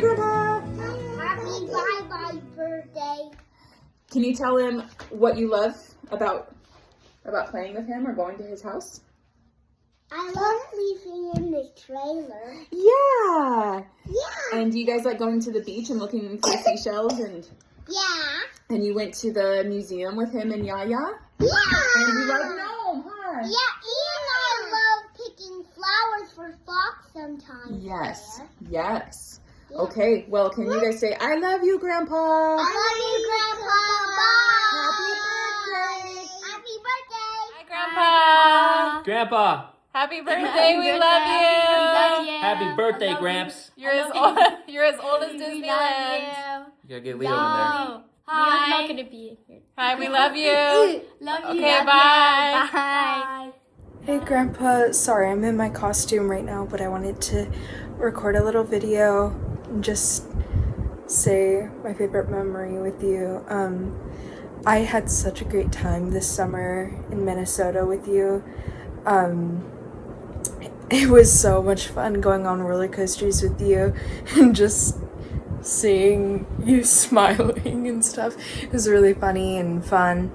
birthday, Grandpa! Happy bye-bye birthday. Can you tell him what you love about playing with him or going to his house? I love sleeping in the trailer. Yeah! Yeah. And do you guys like going to the beach and looking for seashells? Yeah. And you went to the museum with him and Yaya? Yeah. And you love Gnome, huh? Yeah, and I love picking flowers for Fox sometimes. Yes. There. Yes. Yeah. Okay, well, can you guys say, I love you, Grandpa? I love you, Grandpa. Bye. Happy birthday. Happy birthday. Hi, Grandpa. Grandpa, Happy birthday. We love you. happy birthday, Gramps. You're as old. You're as old as Disneyland. You gotta get Leo in there. No. Leo's not gonna be here. Hi. We love you. Love you. Okay. Bye. Bye. Hey Grandpa, sorry I'm in my costume right now, but I wanted to record a little video and just say my favorite memory with you. I had such a great time this summer in Minnesota with you. It was so much fun going on roller coasters with you and just seeing you smiling and stuff. It was really funny and fun.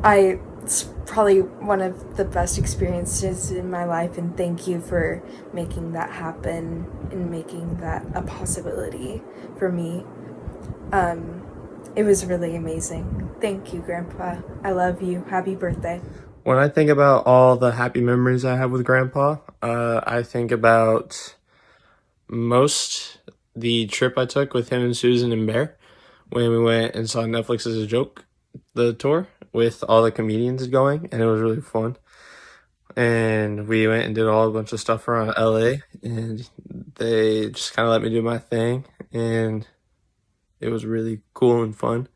It's probably one of the best experiences in my life, and thank you for making that happen and making that a possibility for me. It was really amazing. Thank you, Grandpa. I love you. Happy birthday. When I think about all the happy memories I have with Grandpa, I think about most the trip I took with him and Susan and Bear when we went and saw Netflix as a Joke, the tour with all the comedians going, and it was really fun. And we went and did a bunch of stuff around LA, and they just kind of let me do my thing, and it was really cool and fun,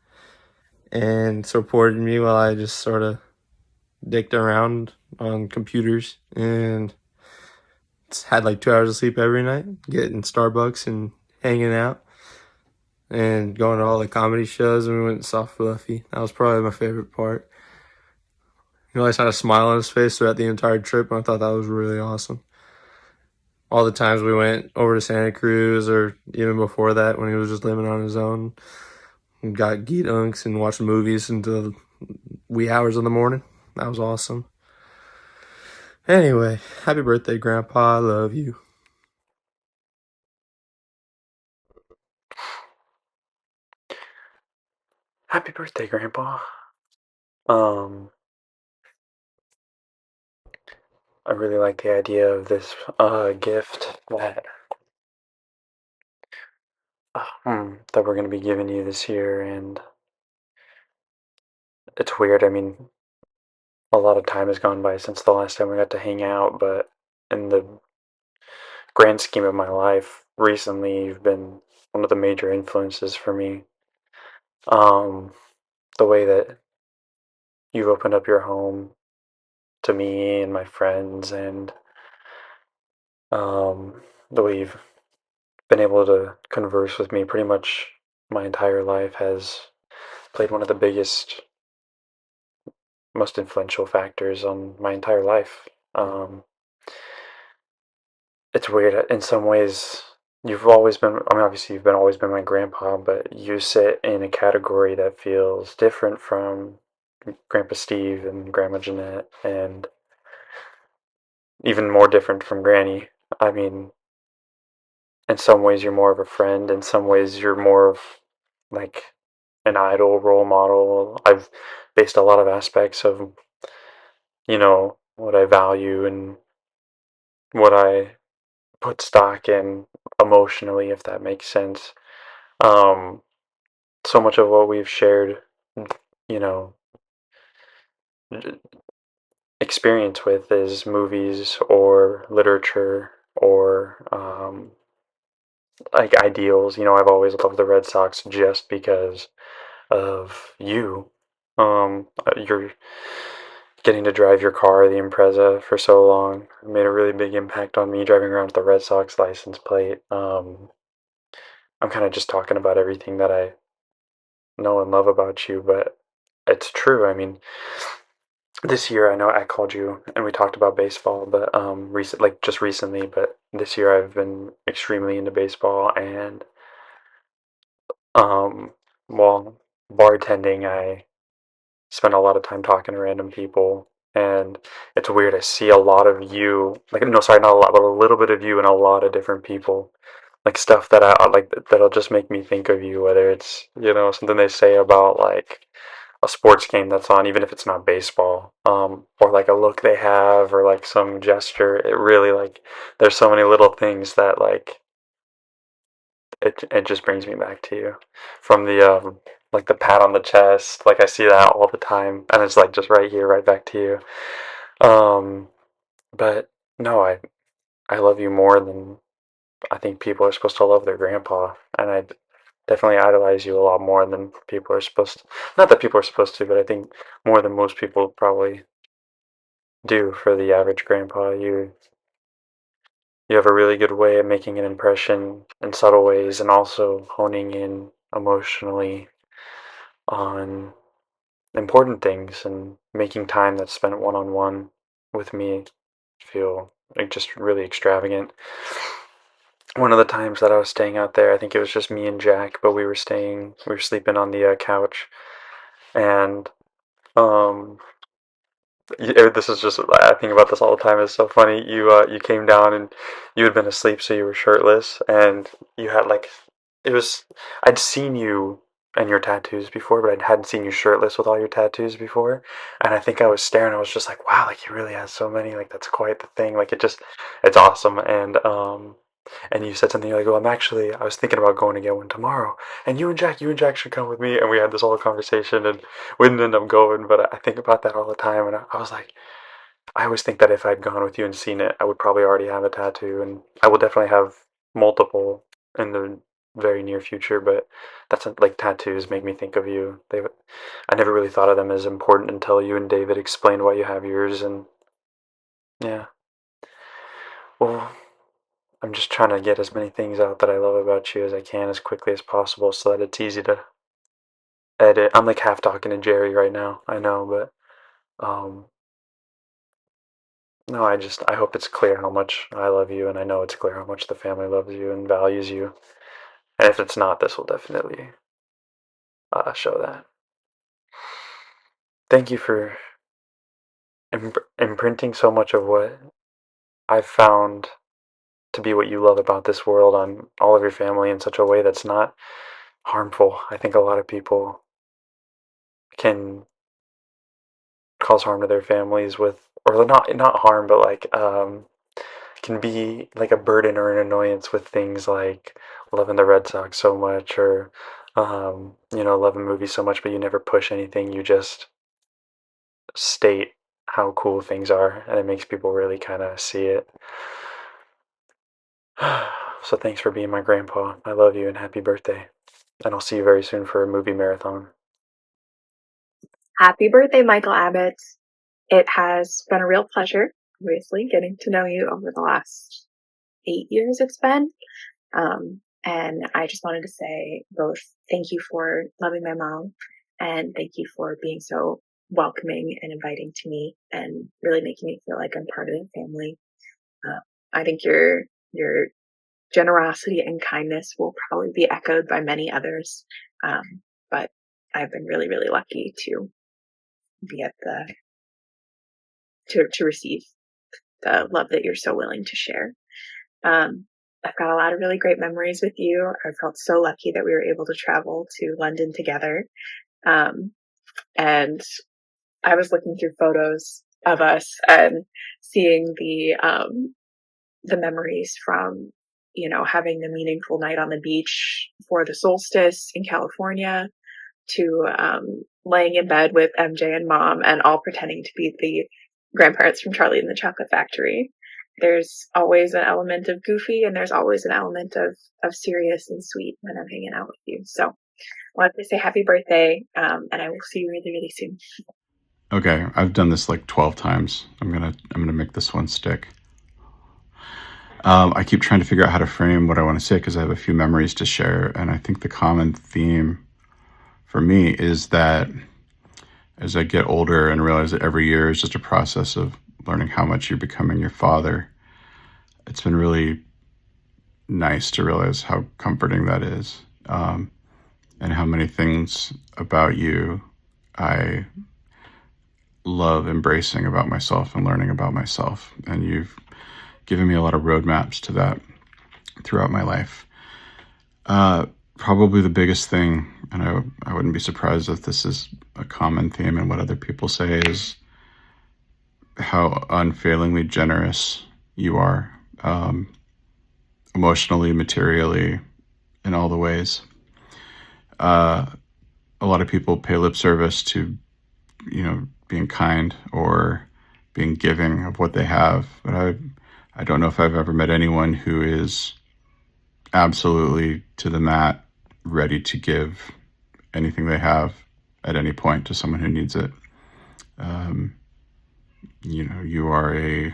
and supported me while I just sort of dicked around on computers and had like 2 hours of sleep every night, getting Starbucks and hanging out and going to all the comedy shows, and we went and saw Fluffy. That was probably my favorite part. He always had a smile on his face throughout the entire trip, and I thought that was really awesome. All the times we went over to Santa Cruz, or even before that when he was just living on his own, and got geek unks and watched movies until wee hours of the morning. That was awesome. Anyway, happy birthday, Grandpa. I love you. Happy birthday, Grandpa. I really like the idea of this gift that we're gonna be giving you this year, and it's weird. I mean, a lot of time has gone by since the last time we got to hang out, but in the grand scheme of my life, recently you've been one of the major influences for me. The way that you've opened up your home to me and my friends, and the way you've been able to converse with me pretty much my entire life has played one of the biggest, most influential factors on my entire life. It's weird. In some ways, you've always been, I mean, obviously, always been my grandpa, but you sit in a category that feels different from Grandpa Steve and Grandma Jeanette, and even more different from Granny. I mean, in some ways, you're more of a friend. In some ways, you're more of like an idol role model. I've based a lot of aspects of, what I value and what I put stock in emotionally, if that makes sense. Um, so much of what we've shared, you know, experience with is movies or literature or like ideals. I've always loved the Red Sox just because of you. You're getting to drive your car, the Impreza, for so long. It made a really big impact on me driving around with the Red Sox license plate. I'm kind of just talking about everything that I know and love about you, but it's true. I mean, this year I know I called you and we talked about baseball, but just recently, but this year I've been extremely into baseball and um while bartending I spend a lot of time talking to random people, and it's weird. I see a lot of you, like no, sorry, not a lot, but a little bit of you in a lot of different people, like stuff that I like that'll just make me think of you. Whether it's something they say about like a sports game that's on, even if it's not baseball, or like a look they have, or like some gesture. It really like there's so many little things that like it just brings me back to you from the like the pat on the chest. Like I see that all the time, and it's like just right here, right back to you. But no, I love you more than I think people are supposed to love their grandpa, and I definitely idolize you a lot more than people are supposed to. Not that people are supposed to, but I think more than most people probably do for the average grandpa. You have a really good way of making an impression in subtle ways and also honing in emotionally on important things and making time that's spent one on one with me feel like just really extravagant. One of the times that I was staying out there, I think it was just me and Jack, but we were sleeping on the couch, and um, this is just I think about this all the time. It's so funny. You came down and you had been asleep, so you were shirtless, and you had like it was. I'd seen you and your tattoos before, but I hadn't seen you shirtless with all your tattoos before. And I think I was staring. I was just like, wow, like he really has so many. Like that's quite the thing. Like it's awesome. And you said something like, "Well, I was thinking about going to get one tomorrow, and you and Jack should come with me." And we had this whole conversation, and we didn't end up going. But I think about that all the time, and I was like, I always think that if I'd gone with you and seen it, I would probably already have a tattoo, and I will definitely have multiple in the very near future. But that's like tattoos make me think of you. I never really thought of them as important until you and David explained why you have yours, and yeah. Well, I'm just trying to get as many things out that I love about you as I can as quickly as possible so that it's easy to edit. I'm like half talking to Jerry right now, I know, but no, I hope it's clear how much I love you, and I know it's clear how much the family loves you and values you. And if it's not, this will definitely show that. Thank you for imprinting so much of what I've found to be what you love about this world on all of your family in such a way that's not harmful. I think a lot of people can cause harm to their families or not harm, but like can be like a burden or an annoyance with things like loving the Red Sox so much, or loving movies so much, but you never push anything. You just state how cool things are, and it makes people really kind of see it. So thanks for being my grandpa. I love you and happy birthday. And I'll see you very soon for a movie marathon. Happy birthday, Michael Abbott. It has been a real pleasure, obviously, getting to know you over the last 8 years it's been. And I just wanted to say both thank you for loving my mom, and thank you for being so welcoming and inviting to me and really making me feel like I'm part of the family. I think your generosity and kindness will probably be echoed by many others. But I've been really, really lucky to be at to receive the love that you're so willing to share. I've got a lot of really great memories with you. I felt so lucky that we were able to travel to London together. And I was looking through photos of us and seeing the memories from, having the meaningful night on the beach for the solstice in California, to laying in bed with MJ and Mom and all pretending to be the grandparents from Charlie and the Chocolate Factory. There's always an element of goofy, and there's always an element of serious and sweet when I'm hanging out with you. So I wanted to say happy birthday, and I will see you really, really soon. Okay, I've done this like 12 times. I'm gonna make this one stick. I keep trying to figure out how to frame what I want to say because I have a few memories to share, and I think the common theme for me is that as I get older and realize that every year is just a process of learning how much you're becoming your father, it's been really nice to realize how comforting that is, and how many things about you I love embracing about myself and learning about myself. And you've given me a lot of roadmaps to that throughout my life. Probably the biggest thing, and I wouldn't be surprised if this is a common theme in what other people say, is how unfailingly generous you are, emotionally, materially, in all the ways. A lot of people pay lip service to, being kind or being giving of what they have, but I don't know if I've ever met anyone who is absolutely to the mat, ready to give anything they have at any point to someone who needs it. You are a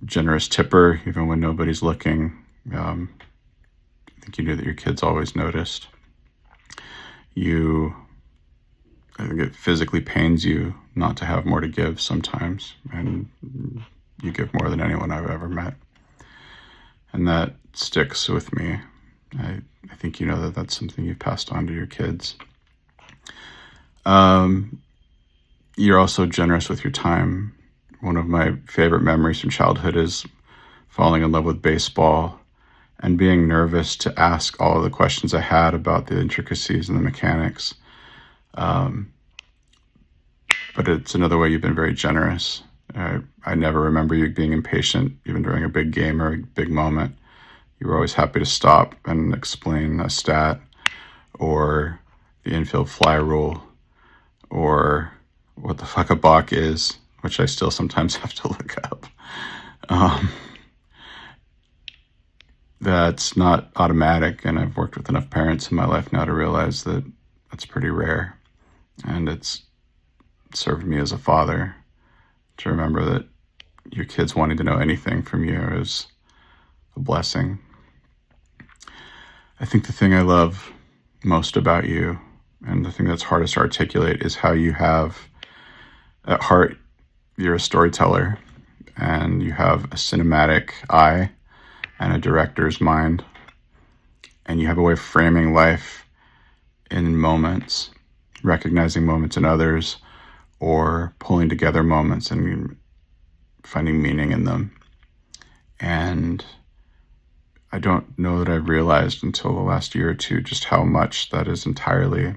generous tipper, even when nobody's looking. I think you knew that your kids always noticed. I think it physically pains you not to have more to give sometimes, and you give more than anyone I've ever met. And that sticks with me. I think you know that that's something you've passed on to your kids. You're also generous with your time. One of my favorite memories from childhood is falling in love with baseball and being nervous to ask all of the questions I had about the intricacies and the mechanics. But it's another way you've been very generous. I never remember you being impatient, even during a big game or a big moment. You were always happy to stop and explain a stat or the infield fly rule or what the fuck a balk is, which I still sometimes have to look up. That's not automatic, and I've worked with enough parents in my life now to realize that that's pretty rare, and it's served me as a father to remember that your kids wanting to know anything from you is a blessing. I think the thing I love most about you, and the thing that's hardest to articulate, is how you have, at heart, you're a storyteller, and you have a cinematic eye and a director's mind, and you have a way of framing life in moments, recognizing moments in others, or pulling together moments and finding meaning in them. And I don't know that I've realized until the last year or two just how much that is entirely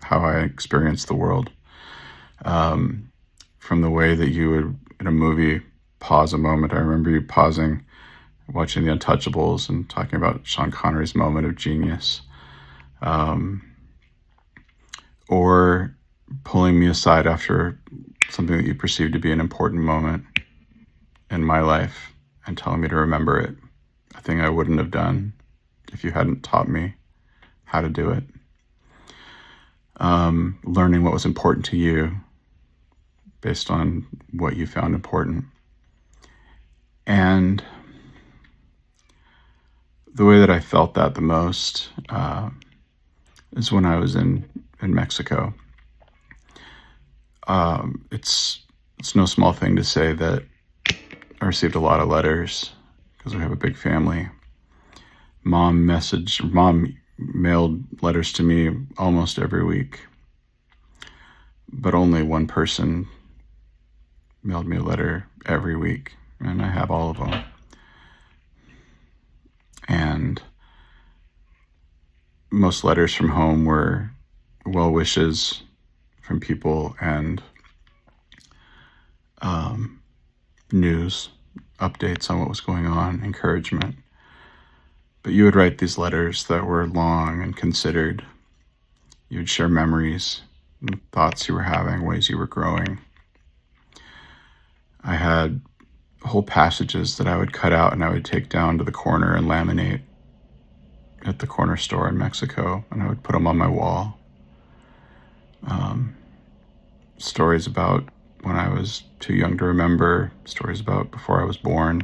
how I experience the world. From the way that you would, in a movie, pause a moment. I remember you pausing, watching The Untouchables and talking about Sean Connery's moment of genius. Or pulling me aside after something that you perceived to be an important moment in my life and telling me to remember it, a thing I wouldn't have done if you hadn't taught me how to do it. Learning what was important to you based on what you found important. And the way that I felt that the most is when I was in Mexico. It's no small thing to say that I received a lot of letters because we have a big family. Mom mailed letters to me almost every week, but only one person mailed me a letter every week, and I have all of them. And most letters from home were well wishes from people and news, updates on what was going on, encouragement. But you would write these letters that were long and considered. You would share memories, thoughts you were having, ways you were growing. I had whole passages that I would cut out and I would take down to the corner and laminate at the corner store in Mexico, and I would put them on my wall. Stories about when I was too young to remember, stories about before I was born.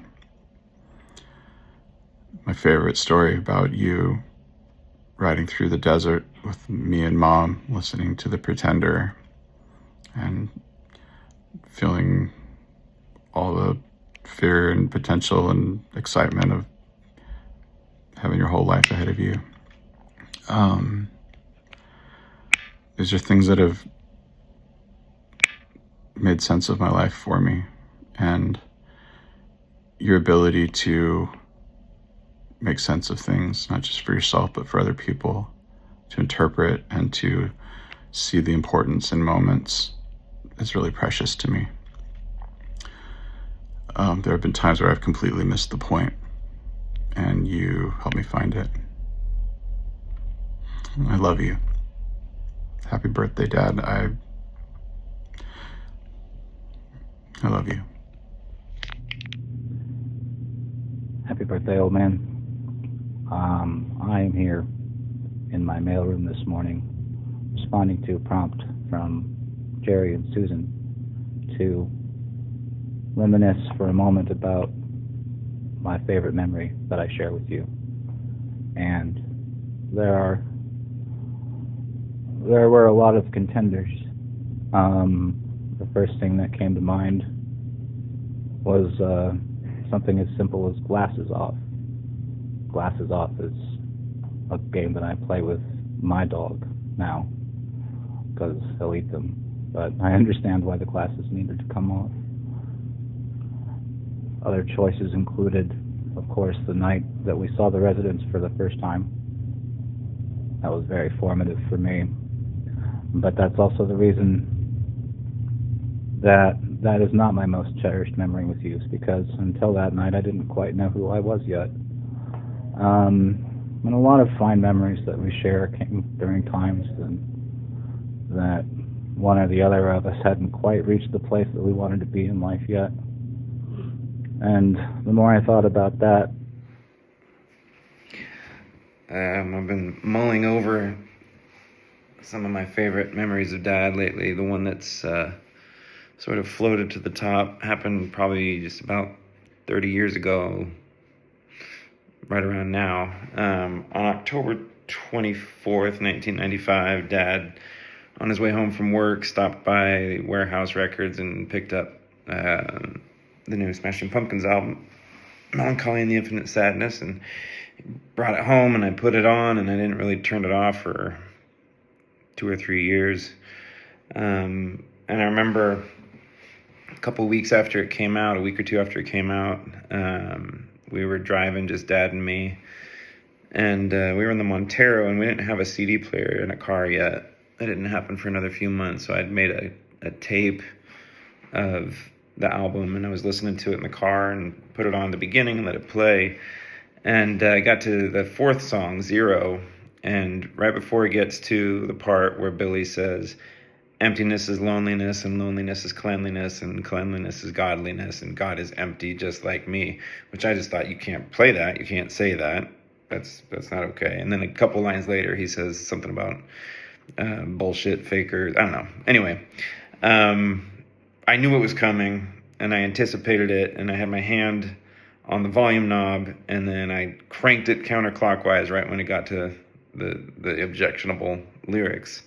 My favorite story about you riding through the desert with me and Mom, listening to The Pretender, and feeling all the fear and potential and excitement of having your whole life ahead of you. These are things that have made sense of my life for me, and your ability to make sense of things, not just for yourself, but for other people, to interpret and to see the importance in moments is really precious to me. There have been times where I've completely missed the point, and you help me find it. I love you. Happy birthday, Dad. I love you. Happy birthday, old man. I am here in my mailroom this morning, responding to a prompt from Jerry and Susan to reminisce for a moment about my favorite memory that I share with you. And there were a lot of contenders. The first thing that came to mind was something as simple as Glasses Off. Glasses Off is a game that I play with my dog now, because he'll eat them. But I understand why the glasses needed to come off. Other choices included, of course, the night that we saw the residents for the first time. That was very formative for me. But that's also the reason that is not my most cherished memory with you, is because until that night I didn't quite know who I was yet. And a lot of fine memories that we share came during times that one or the other of us hadn't quite reached the place that we wanted to be in life yet. And the more I thought about that, I've been mulling over some of my favorite memories of Dad lately. The one that's sort of floated to the top happened probably just about 30 years ago, right around now. On October 24th, 1995, Dad, on his way home from work, stopped by Warehouse Records and picked up the new Smashing Pumpkins album, Melancholy and the Infinite Sadness, and brought it home, and I put it on, and I didn't really turn it off for 2 or 3 years. And I remember a couple of weeks after it came out, a week or two after it came out, we were driving, just Dad and me, and we were in the Montero, and we didn't have a CD player in a car yet. That didn't happen for another few months, so I'd made a tape of the album, and I was listening to it in the car and put it on the beginning and let it play. And I got to the fourth song, Zero, and right before it gets to the part where Billy says, emptiness is loneliness, and loneliness is cleanliness, and cleanliness is godliness, and God is empty just like me, which I just thought, you can't play that, you can't say that, that's not okay. And then a couple lines later, he says something about bullshit, fakers, I don't know. Anyway, I knew it was coming, and I anticipated it, and I had my hand on the volume knob, and then I cranked it counterclockwise right when it got to the objectionable lyrics.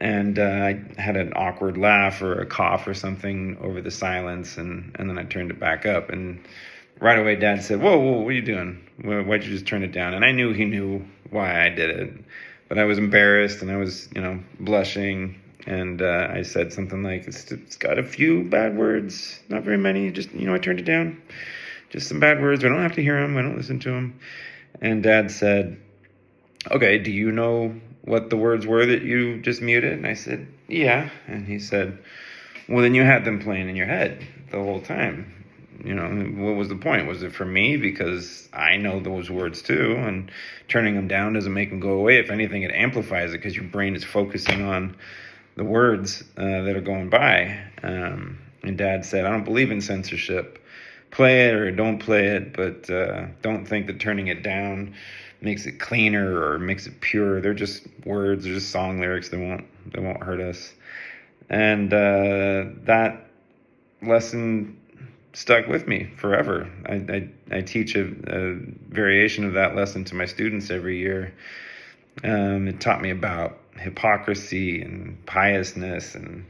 And I had an awkward laugh or a cough or something over the silence, and then I turned it back up. And right away, Dad said, whoa, what are you doing? Why'd you just turn it down? And I knew he knew why I did it. But I was embarrassed, and I was, blushing. And I said something like, it's got a few bad words, not very many. Just, I turned it down. Just some bad words. I don't have to hear them. I don't listen to them. And Dad said, okay, do you know what the words were that you just muted? And I said, yeah. And he said, well, then you had them playing in your head the whole time. What was the point? Was it for me? Because I know those words too, and turning them down doesn't make them go away. If anything, it amplifies it because your brain is focusing on the words that are going by. And Dad said, I don't believe in censorship. Play it or don't play it, but don't think that turning it down makes it cleaner or makes it pure. They're just words, they're just song lyrics. They won't hurt us. And that lesson stuck with me forever. I teach a variation of that lesson to my students every year. It taught me about hypocrisy and piousness and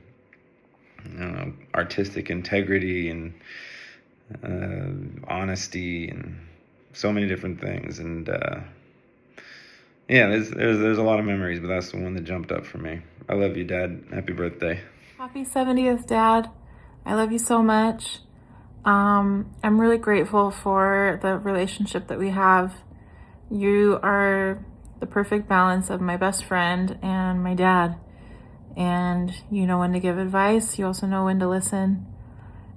artistic integrity and honesty and so many different things. And yeah, there's a lot of memories, but that's the one that jumped up for me. I love you, Dad. Happy birthday. Happy 70th, Dad. I love you so much. I'm really grateful for the relationship that we have. You are the perfect balance of my best friend and my dad. And you know when to give advice. You also know when to listen.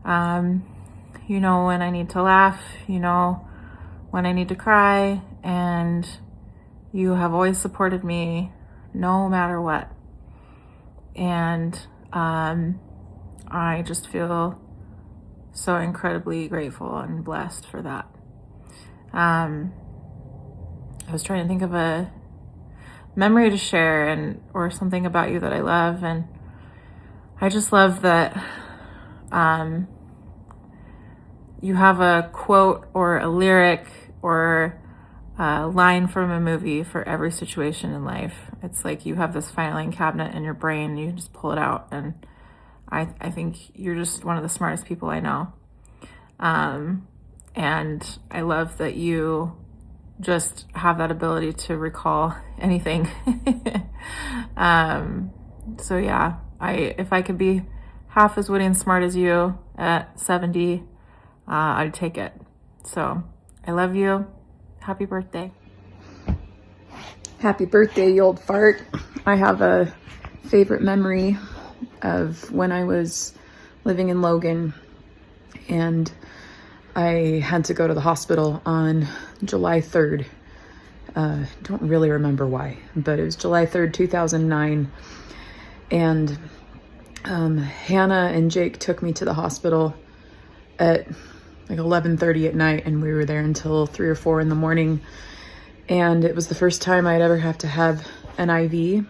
You know when I need to laugh. You know when I need to cry. And you have always supported me no matter what. And I just feel so incredibly grateful and blessed for that. I was trying to think of a memory to share or something about you that I love, and I just love that you have a quote or a lyric or a line from a movie for every situation in life. It's like you have this filing cabinet in your brain, you just pull it out, and I think you're just one of the smartest people I know. And I love that you just have that ability to recall anything. So yeah, if I could be half as witty and smart as you at 70, I'd take it. So I love you. Happy birthday. Happy birthday, you old fart. I have a favorite memory of when I was living in Logan, and I had to go to the hospital on July 3rd. Don't really remember why, but it was July 3rd, 2009. And Hannah and Jake took me to the hospital at like 11:30 at night, and we were there until 3 or 4 in the morning. And it was the first time I'd ever have to have an IV,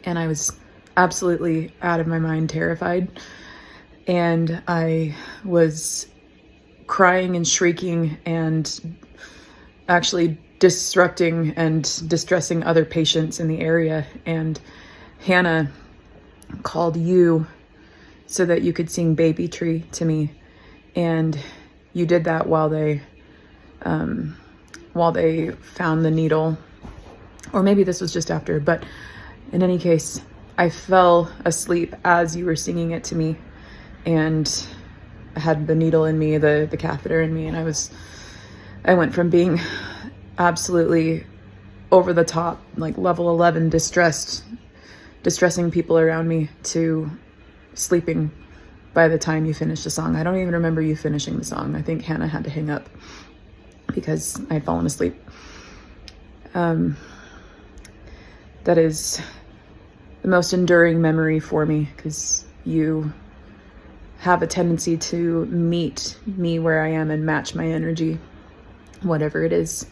and I was absolutely out of my mind terrified. And I was crying and shrieking and actually disrupting and distressing other patients in the area. And Hannah called you so that you could sing Baby Tree to me. And you did that while they found the needle, or maybe this was just after, but in any case, I fell asleep as you were singing it to me, and I had the needle in me, the catheter in me, and I went from being absolutely over the top, like level 11 distressing people around me, to sleeping by the time you finished the song. I don't even remember you finishing the song. I think Hannah had to hang up because I had fallen asleep. That is the most enduring memory for me, because you have a tendency to meet me where I am and match my energy, whatever it is.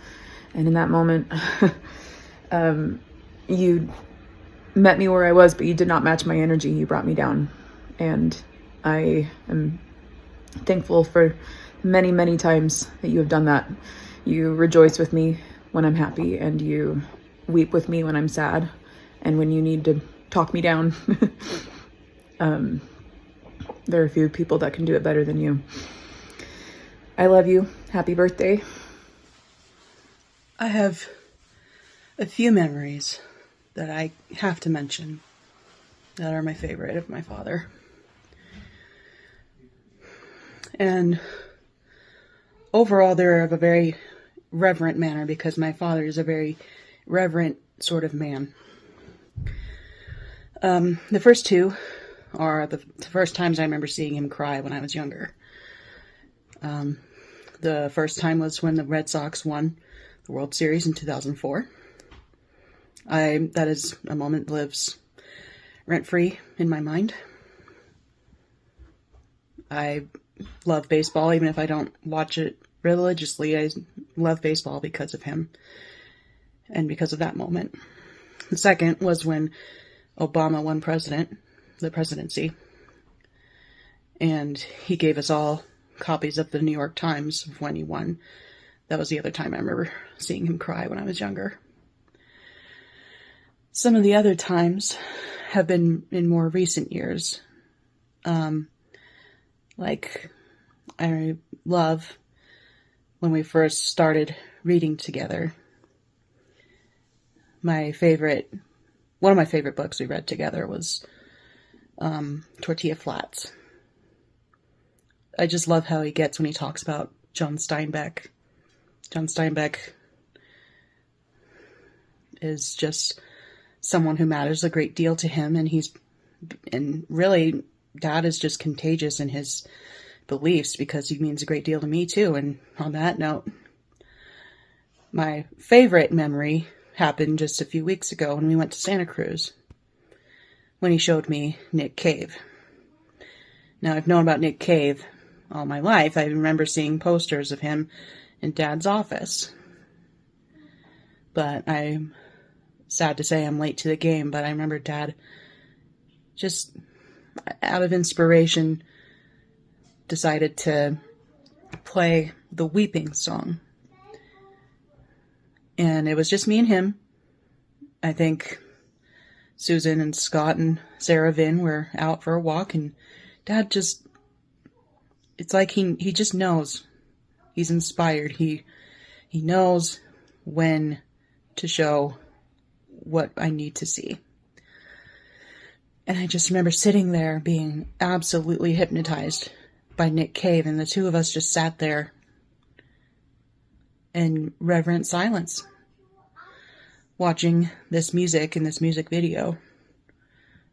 And in that moment, you met me where I was, but you did not match my energy. You brought me down. And I am thankful for many, many times that you have done that. You rejoice with me when I'm happy, and you weep with me when I'm sad, and when you need to talk me down. There are a few people that can do it better than you. I love you. Happy birthday. I have a few memories that I have to mention that are my favorite of my father. And overall, they're of a very reverent manner, because my father is a very reverent sort of man. The first two are the first times I remember seeing him cry when I was younger. The first time was when the Red Sox won the World Series in 2004. That is a moment that lives rent-free in my mind. I love baseball, even if I don't watch it religiously. I love baseball because of him and because of that moment. The second was when Obama won the presidency, and he gave us all copies of the New York Times of when he won. That was the other time I remember seeing him cry when I was younger. Some of the other times have been in more recent years. Like, I love when we first started reading together. One of my favorite books we read together was Tortilla Flats. I just love how he gets when he talks about John Steinbeck. John Steinbeck is just someone who matters a great deal to him, and really, Dad is just contagious in his beliefs because he means a great deal to me too. And on that note, my favorite memory happened just a few weeks ago when we went to Santa Cruz, when he showed me Nick Cave. Now, I've known about Nick Cave all my life. I remember seeing posters of him in Dad's office. But I'm sad to say I'm late to the game, but I remember Dad just out of inspiration decided to play the Weeping song. And it was just me and him. I think Susan and Scott and Sarah Vin were out for a walk, and Dad just, it's like he just knows. He's inspired. He knows when to show what I need to see. And I just remember sitting there being absolutely hypnotized by Nick Cave, and the two of us just sat there in reverent silence, watching this music and this music video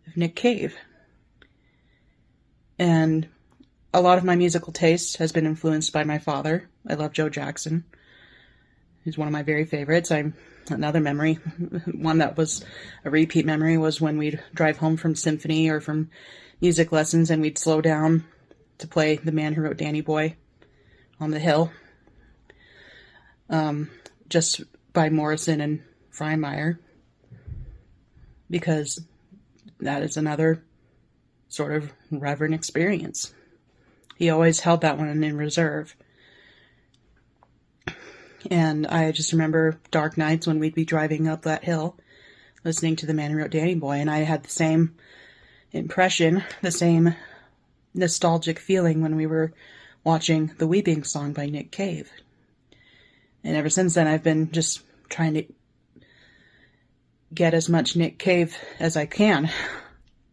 of Nick Cave. And a lot of my musical taste has been influenced by my father. I love Joe Jackson. He's one of my very favorites. Another memory, one that was a repeat memory, was when we'd drive home from symphony or from music lessons and we'd slow down to play The Man Who Wrote Danny Boy on the Hill, just by Morrison and Freimeyer, because that is another sort of reverent experience. He always held that one in reserve. And I just remember dark nights when we'd be driving up that hill, listening to The Man Who Wrote Danny Boy, and I had the same impression, the same nostalgic feeling when we were watching The Weeping Song by Nick Cave. And ever since then, I've been just trying to get as much Nick Cave as I can.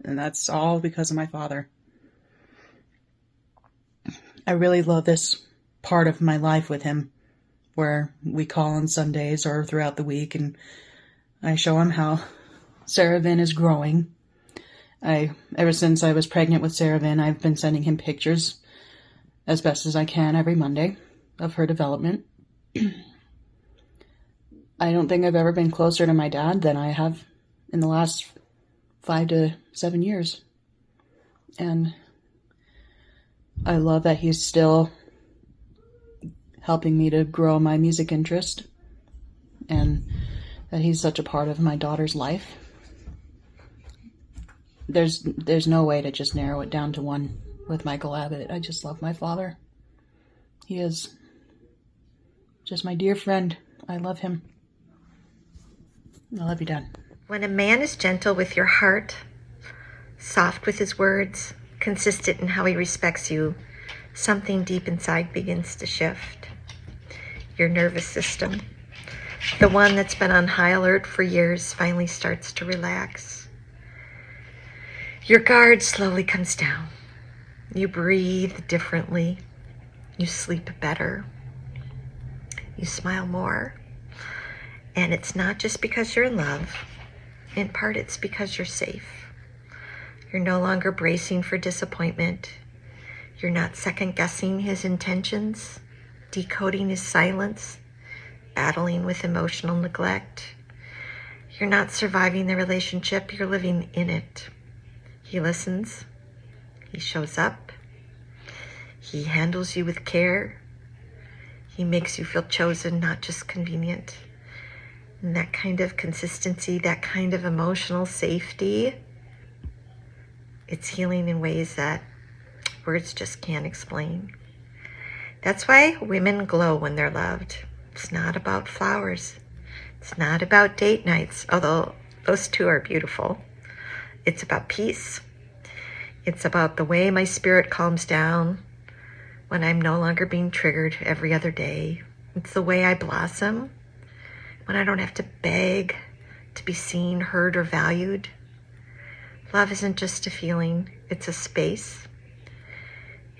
And that's all because of my father. I really love this part of my life with him, where we call on Sundays or throughout the week, and I show him how Sarah Vin is growing. Ever since I was pregnant with Sarah Vin, I've been sending him pictures as best as I can every Monday of her development. I don't think I've ever been closer to my dad than I have in the last 5 to 7 years. And I love that he's still helping me to grow my music interest, and that he's such a part of my daughter's life. There's no way to just narrow it down to one with Michael Abbott. I just love my father. He is just my dear friend. I love him. I love you, Dad. When a man is gentle with your heart, soft with his words, consistent in how he respects you, something deep inside begins to shift. Your nervous system, the one that's been on high alert for years, finally starts to relax. Your guard slowly comes down. You breathe differently. You sleep better. You smile more. And it's not just because you're in love. In part, it's because you're safe. You're no longer bracing for disappointment. You're not second-guessing his intentions, decoding his silence, battling with emotional neglect. You're not surviving the relationship, you're living in it. He listens. He shows up. He handles you with care. He makes you feel chosen, not just convenient. And that kind of consistency, that kind of emotional safety, it's healing in ways that words just can't explain. That's why women glow when they're loved. It's not about flowers. It's not about date nights, although those two are beautiful. It's about peace. It's about the way my spirit calms down when I'm no longer being triggered every other day. It's the way I blossom when I don't have to beg to be seen, heard, or valued. Love isn't just a feeling, it's a space.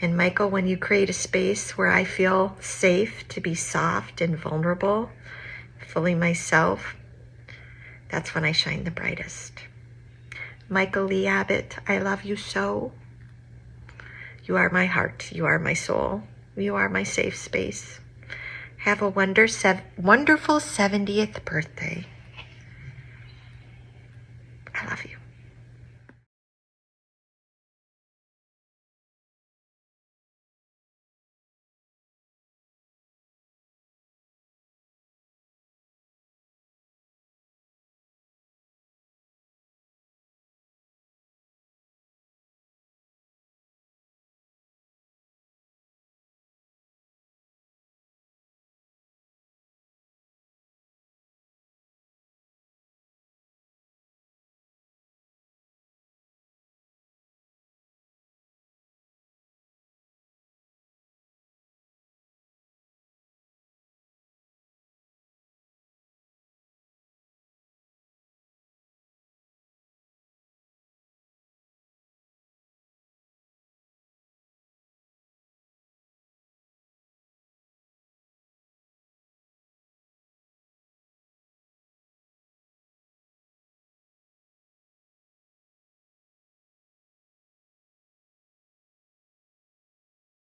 And Michael, when you create a space where I feel safe to be soft and vulnerable, fully myself, that's when I shine the brightest. Michael Lee Abbott, I love you so. You are my heart, you are my soul, you are my safe space. Have a wonderful 70th birthday.